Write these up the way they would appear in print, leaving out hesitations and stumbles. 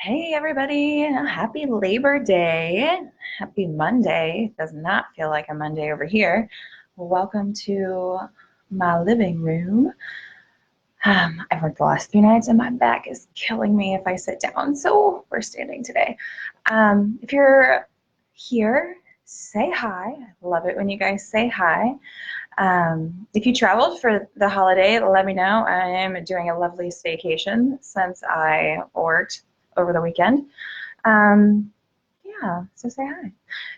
Hey everybody, happy Labor Day. Happy Monday. Does not feel like a Monday over here. Welcome to my living room. I've worked the last 3 nights and my back is killing me if I sit down, so we're standing today. If you're here, say hi. I love it when you guys say hi. If you traveled for the holiday, let me know. I am doing a lovely staycation since I worked over the weekend. Um, yeah, so say hi.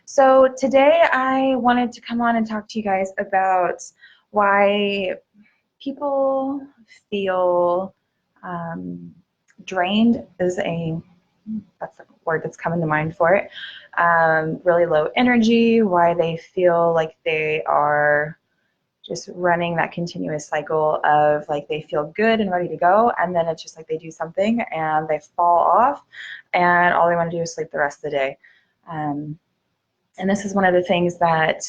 So today I wanted to come on and talk to you guys about why people feel um, drained is that's the word that's coming to mind for it. Really low energy, why they feel like they are just running that continuous cycle of like they feel good and ready to go, and then it's just like they do something and they fall off and all they want to do is sleep the rest of the day. And this is one of the things that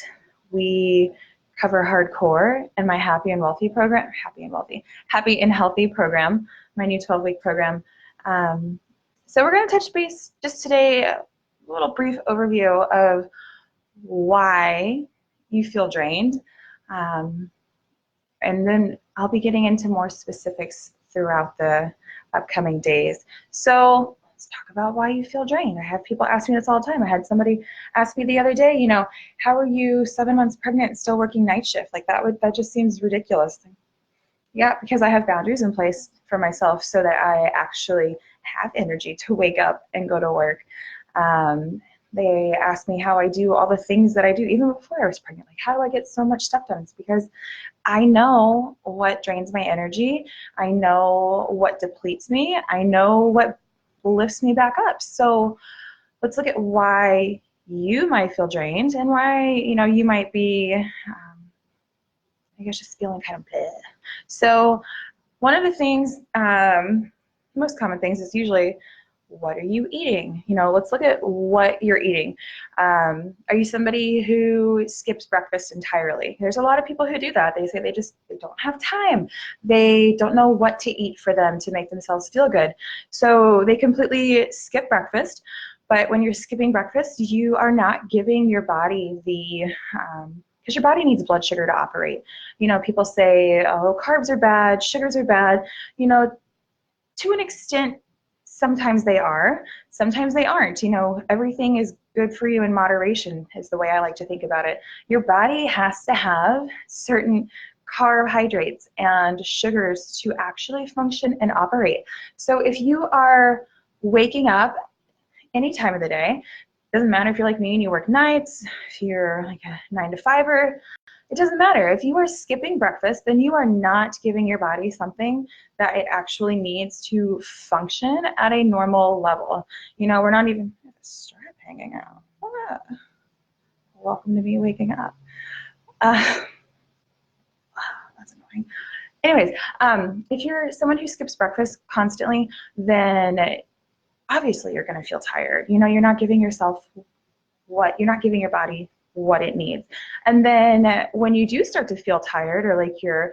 we cover hardcore in my Happy and Healthy program, my new 12-week program. So we're going to touch base just today, a little brief overview of why you feel drained. And then I'll be getting into more specifics throughout the upcoming days. So let's talk about why you feel drained. I have people ask me this all the time. I had somebody ask me the other day, how are you 7 months pregnant and still working night shift? Like that just seems ridiculous. Yeah, because I have boundaries in place for myself so that I actually have energy to wake up and go to work. They ask me how I do all the things that I do, even before I was pregnant. Like, how do I get so much stuff done? It's because I know what drains my energy. I know what depletes me. I know what lifts me back up. So let's look at why you might feel drained and why, you might be, I guess, just feeling kind of bleh. So one of the things, most common things is usually, what are you eating? Let's look at what you're eating. Are you somebody who skips breakfast entirely? There's a lot of people who do that. They say they don't have time. They don't know what to eat for them to make themselves feel good. So they completely skip breakfast. But when you're skipping breakfast, you are not giving your body because your body needs blood sugar to operate. People say, oh, carbs are bad, sugars are bad. To an extent, sometimes they are, sometimes they aren't. Everything is good for you in moderation is the way I like to think about it. Your body has to have certain carbohydrates and sugars to actually function and operate. So if you are waking up any time of the day, doesn't matter if you're like me and you work nights, if you're like a 9 to 5er, it doesn't matter. If you are skipping breakfast, then you are not giving your body something that it actually needs to function at a normal level. We're not even the strap hanging out. Ah, welcome to me waking up. That's annoying. Anyways, if you're someone who skips breakfast constantly, then obviously you're going to feel tired. You're not giving your body what it needs. And then when you do start to feel tired or like you're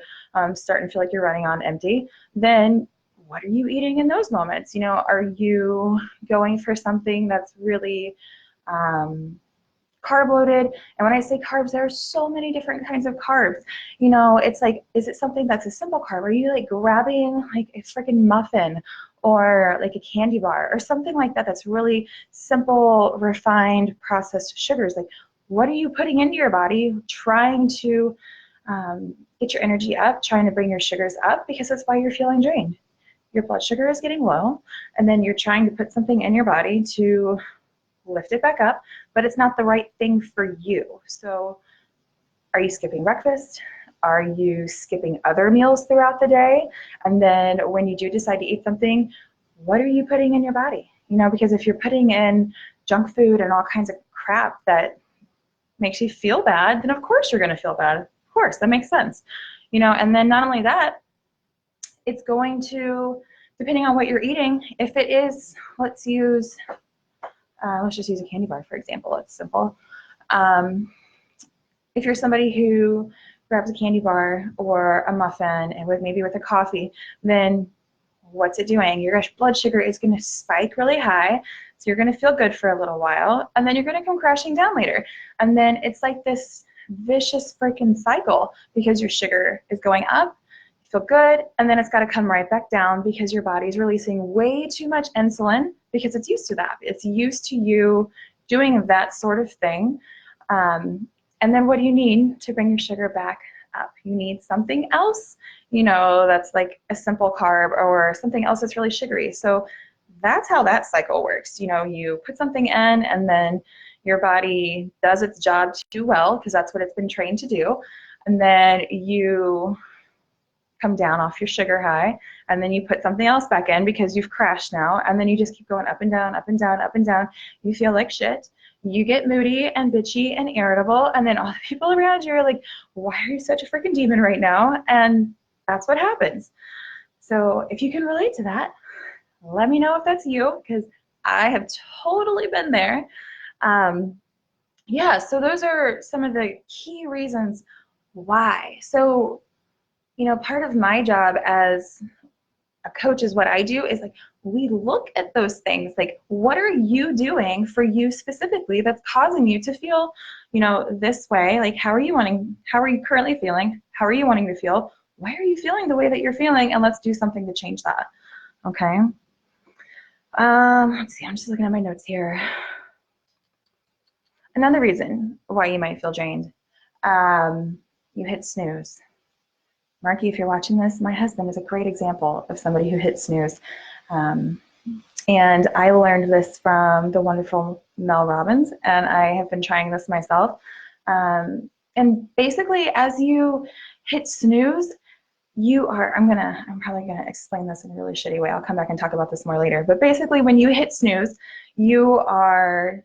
starting to feel like you're running on empty, then what are you eating in those moments? Are you going for something that's really carb loaded? And when I say carbs, there are so many different kinds of carbs. It's like, is it something that's a simple carb? Are you like grabbing like a freaking muffin or like a candy bar or something like that that's really simple, refined, processed sugars? Like, what are you putting into your body trying to get your energy up, trying to bring your sugars up? Because that's why you're feeling drained. Your blood sugar is getting low, and then you're trying to put something in your body to lift it back up, but it's not the right thing for you. So are you skipping breakfast? Are you skipping other meals throughout the day? And then when you do decide to eat something, what are you putting in your body? Because if you're putting in junk food and all kinds of crap that makes you feel bad, then of course you're going to feel bad. Of course, that makes sense. And then not only that, it's going to, depending on what you're eating, if it is, let's just use a candy bar, for example. It's simple. If you're somebody who grabs a candy bar or a muffin and maybe with a coffee, then what's it doing? Your blood sugar is going to spike really high, so you're going to feel good for a little while, and then you're going to come crashing down later. And then it's like this vicious freaking cycle because your sugar is going up, you feel good, and then it's got to come right back down because your body's releasing way too much insulin because it's used to that. It's used to you doing that sort of thing. And then what do you need to bring your sugar back up? You need something else, you know, that's like a simple carb or something else that's really sugary. So that's how that cycle works. You know, you put something in and then your body does its job too well because that's what it's been trained to do. And then you come down off your sugar high, and then you put something else back in because you've crashed now, and then you just keep going up and down, up and down, up and down. You feel like shit. You get moody and bitchy and irritable, and then all the people around you are like, why are you such a freaking demon right now? And that's what happens. So if you can relate to that, let me know if that's you, because I have totally been there. Yeah, so those are some of the key reasons why. So, you know, part of my job as a coach is what I do is like, we look at those things, like what are you doing for you specifically that's causing you to feel, you know, this way? Like how are you currently feeling? How are you wanting to feel? Why are you feeling the way that you're feeling? And let's do something to change that. Okay. Let's see, I'm just looking at my notes here. Another reason why you might feel drained, you hit snooze. Marky, if you're watching this, my husband is a great example of somebody who hit snooze. And I learned this from the wonderful Mel Robbins, and I have been trying this myself. And basically, as you hit snooze, I'm probably gonna explain this in a really shitty way. I'll come back and talk about this more later. But basically, when you hit snooze, you are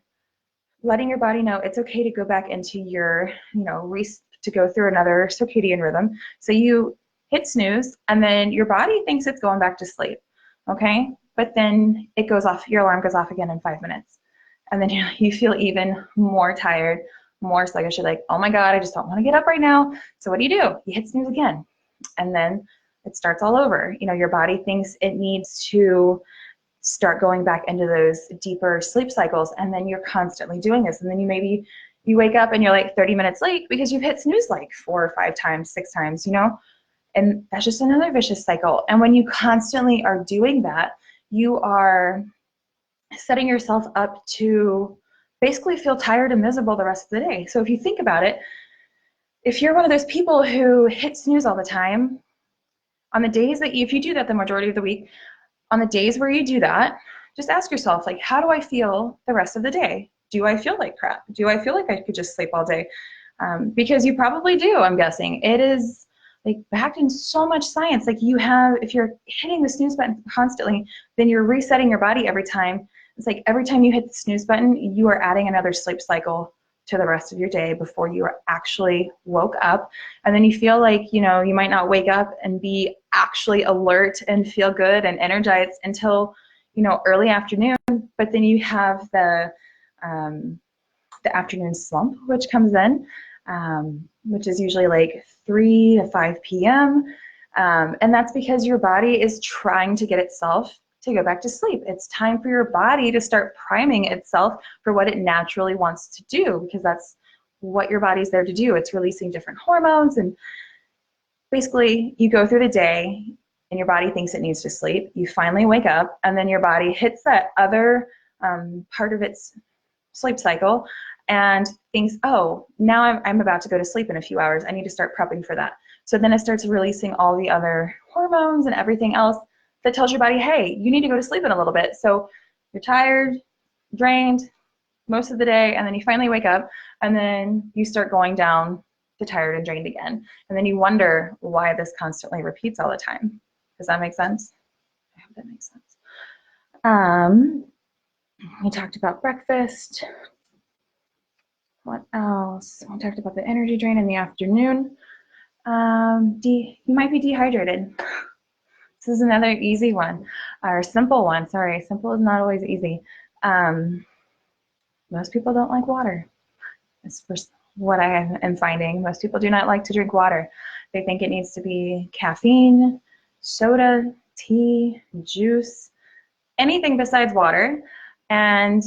letting your body know it's okay to go back into your, you know, to go through another circadian rhythm. So you hit snooze, and then your body thinks it's going back to sleep, okay? But then it goes off, your alarm goes off again in 5 minutes. And then you feel even more tired, more sluggish. You're like, oh my God, I just don't want to get up right now. So what do? You hit snooze again. And then it starts all over. You know, your body thinks it needs to start going back into those deeper sleep cycles, and then you're constantly doing this. And then you wake up and you're like 30 minutes late because you've hit snooze like 4 or 5 times, 6 times, you know? And that's just another vicious cycle. And when you constantly are doing that, you are setting yourself up to basically feel tired and miserable the rest of the day. So if you think about it, if you're one of those people who hit snooze all the time, on the days that if you do that the majority of the week, on the days where you do that, just ask yourself, like, how do I feel the rest of the day? Do I feel like crap? Do I feel like I could just sleep all day? Because you probably do, I'm guessing. It is like backed in so much science. Like if you're hitting the snooze button constantly, then you're resetting your body every time. It's like every time you hit the snooze button, you are adding another sleep cycle to the rest of your day before you are actually woke up. And then you feel like, you know, you might not wake up and be actually alert and feel good and energized until, you know, early afternoon. But then you have the afternoon slump, which comes in, which is usually like 3 to 5 p.m. And that's because your body is trying to get itself to go back to sleep. It's time for your body to start priming itself for what it naturally wants to do, because that's what your body's there to do. It's releasing different hormones, and basically you go through the day and your body thinks it needs to sleep. You finally wake up, and then your body hits that other part of its sleep cycle and thinks, oh, now I'm about to go to sleep in a few hours. I need to start prepping for that. So then it starts releasing all the other hormones and everything else that tells your body, hey, you need to go to sleep in a little bit. So you're tired, drained most of the day, and then you finally wake up, and then you start going down to tired and drained again. And then you wonder why this constantly repeats all the time. Does that make sense? I hope that makes sense. We talked about breakfast. What else? We talked about the energy drain in the afternoon. You might be dehydrated. This is another easy one, or simple one. Sorry, simple is not always easy. Most people don't like water. It's first what I am finding. Most people do not like to drink water. They think it needs to be caffeine, soda, tea, juice, anything besides water. And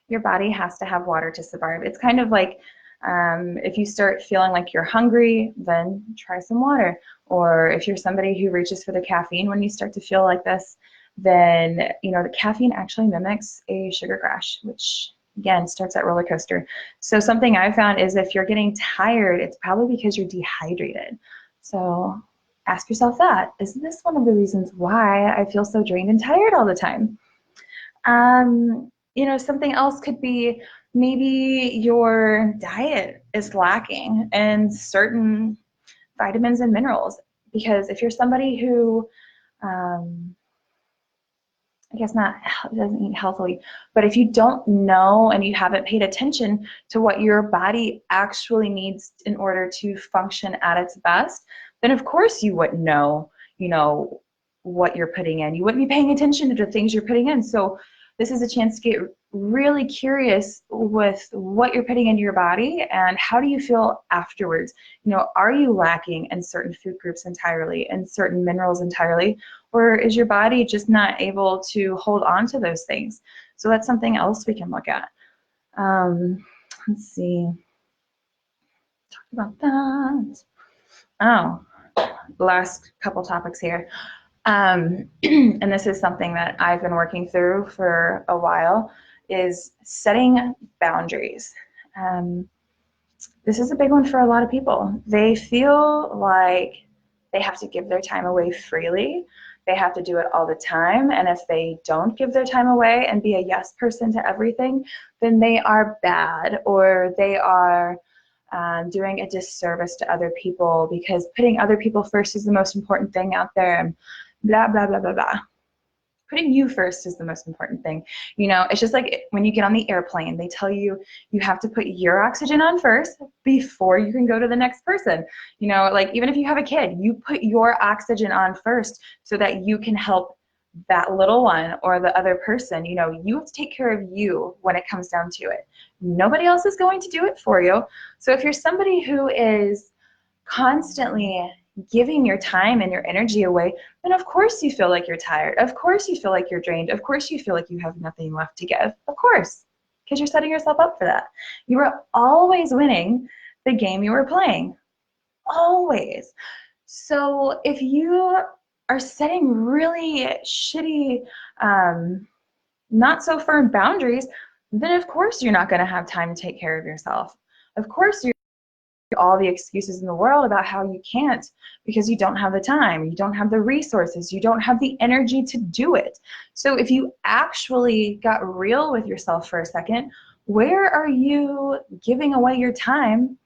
your body has to have water to survive. It's kind of like if you start feeling like you're hungry, then try some water. Or if you're somebody who reaches for the caffeine when you start to feel like this, then the caffeine actually mimics a sugar crash, which again starts that roller coaster. So something I found is if you're getting tired, it's probably because you're dehydrated. So ask yourself that. Is this one of the reasons why I feel so drained and tired all the time? Something else could be maybe your diet is lacking in certain vitamins and minerals. Because if you're somebody who, I guess not, doesn't eat healthily, but if you don't know and you haven't paid attention to what your body actually needs in order to function at its best, then of course you wouldn't know, what you're putting in. You wouldn't be paying attention to the things you're putting in. So this is a chance to get really curious with what you're putting into your body and how do you feel afterwards. Are you lacking in certain food groups entirely and certain minerals entirely, or is your body just not able to hold on to those things? So that's something else we can look at. Let's see. Talk about that. Oh, last couple topics here. And this is something that I've been working through for a while, is setting boundaries. This is a big one for a lot of people. They feel like they have to give their time away freely. They have to do it all the time. And if they don't give their time away and be a yes person to everything, then they are bad, or they are doing a disservice to other people, because putting other people first is the most important thing out there, and blah, blah, blah, blah, blah. Putting you first is the most important thing. It's just like when you get on the airplane, they tell you you have to put your oxygen on first before you can go to the next person. Like even if you have a kid, you put your oxygen on first so that you can help that little one or the other person. You have to take care of you when it comes down to it. Nobody else is going to do it for you. So if you're somebody who is constantly giving your time and your energy away, then of course you feel like you're tired. Of course you feel like you're drained. Of course you feel like you have nothing left to give. Of course, because you're setting yourself up for that. You are always winning the game you were playing. Always. So if you are setting really shitty, not so firm boundaries, then of course you're not going to have time to take care of yourself. Of course you're all the excuses in the world about how you can't, because you don't have the time, you don't have the resources, you don't have the energy to do it. So if you actually got real with yourself for a second, where are you giving away your time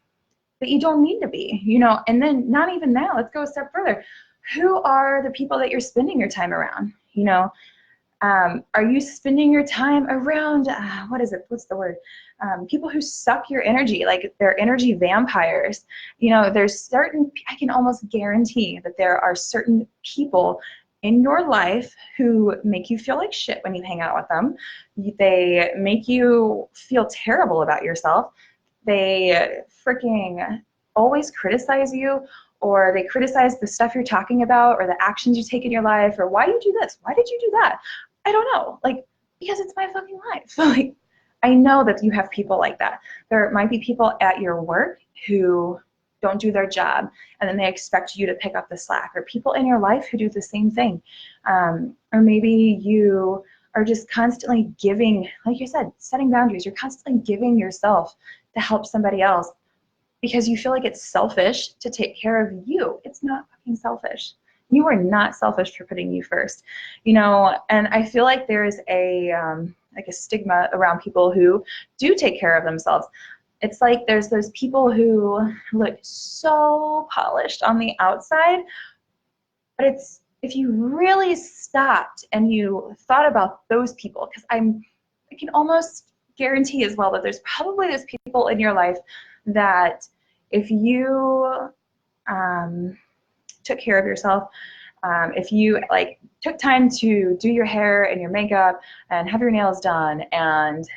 that you don't need to be? And then not even that, let's go a step further. Who are the people that you're spending your time around? Are you spending your time around, what's the word? People who suck your energy, like they're energy vampires. I can almost guarantee that there are certain people in your life who make you feel like shit when you hang out with them. They make you feel terrible about yourself. They freaking always criticize you, or they criticize the stuff you're talking about, or the actions you take in your life, or why you do this, why did you do that? I don't know, because it's my fucking life. I know that you have people like that. There might be people at your work who don't do their job, and then they expect you to pick up the slack, or people in your life who do the same thing. Or maybe you are just constantly giving, like you said, setting boundaries. You're constantly giving yourself to help somebody else because you feel like it's selfish to take care of you. It's not fucking selfish. You are not selfish for putting you first, and I feel like there is a stigma around people who do take care of themselves. It's like there's those people who look so polished on the outside, but if you really stopped and you thought about those people, because I can almost guarantee as well that there's probably those people in your life that if you took care of yourself, if you took time to do your hair and your makeup and have your nails done and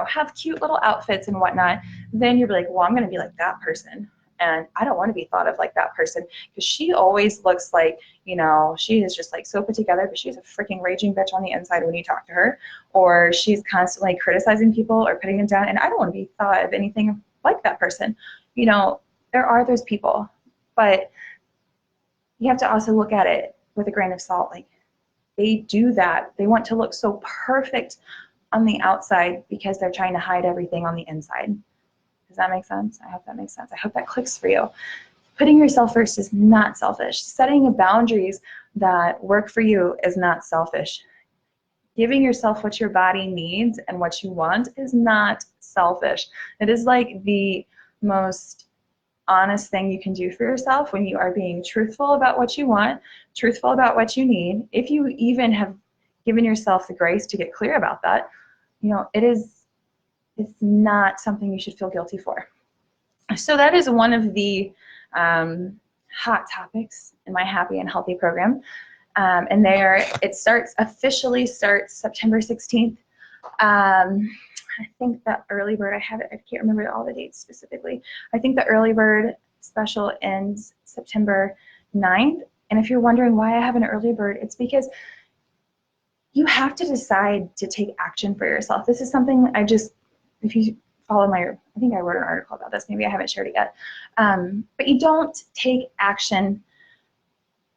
have cute little outfits and whatnot, then you're like, well, I'm going to be like that person. And I don't want to be thought of like that person, because she always looks like, you know, she is just like so put together, but she's a freaking raging bitch on the inside when you talk to her, or she's constantly criticizing people or putting them down. And I don't want to be thought of anything like that person. You know, there are those people, but you have to also look at it with a grain of salt. Like, they do that. They want to look so perfect on the outside because they're trying to hide everything on the inside. Does that make sense? I hope that makes sense. I hope that clicks for you. Putting yourself first is not selfish. Setting boundaries that work for you is not selfish. Giving yourself what your body needs and what you want is not selfish. It is like the most honest thing you can do for yourself when you are being truthful about what you want, truthful about what you need. If you even have given yourself the grace to get clear about that, you know, it's not something you should feel guilty for. So that is one of the hot topics in my Happy and Healthy program. And it officially starts September 16th. I think the early bird, I can't remember all the dates specifically. I think the early bird special ends September 9th. And if you're wondering why I have an early bird, it's because you have to decide to take action for yourself. This is something if you follow I think I wrote an article about this, maybe I haven't shared it yet. But you don't take action,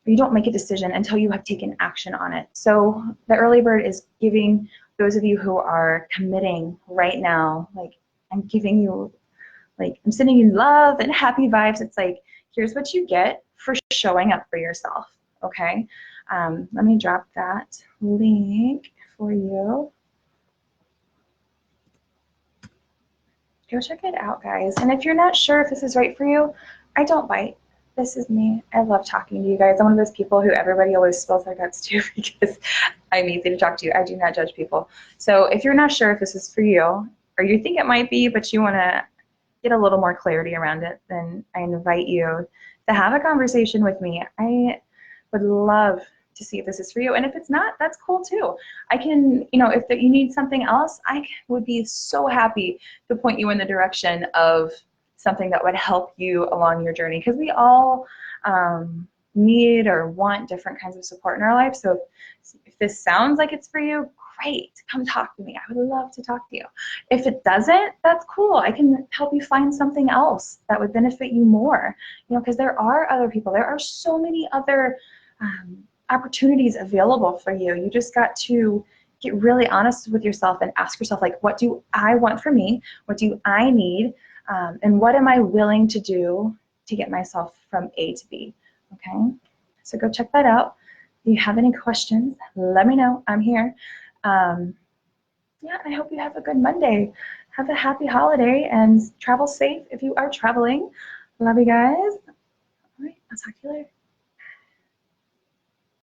you don't make a decision until you have taken action on it. So the early bird is giving those of you who are committing right now, like, I'm giving you, like, I'm sending you love and happy vibes. It's like, here's what you get for showing up for yourself, okay? Let me drop that link for you. Go check it out, guys. And if you're not sure if this is right for you, I don't bite. This is me. I love talking to you guys. I'm one of those people who everybody always spills their guts to because I'm easy to talk to. I do not judge people. So if you're not sure if this is for you, or you think it might be, but you want to get a little more clarity around it, then I invite you to have a conversation with me. I would love to see if this is for you. And if it's not, that's cool too. I can, you know, if you need something else, I would be so happy to point you in the direction of something that would help you along your journey, because we all need or want different kinds of support in our life. So if this sounds like it's for you, great, come talk to me. I would love to talk to you. If it doesn't, that's cool. I can help you find something else that would benefit you more, you know, because there are other people. There are so many other opportunities available for you. You just got to get really honest with yourself and ask yourself, like, what do I want for me? What do I need? And what am I willing to do to get myself from A to B? Okay, so go check that out. If you have any questions, let me know. I'm here. Yeah, I hope you have a good Monday. Have a happy holiday and travel safe if you are traveling. Love you guys. All right, I'll talk to you later.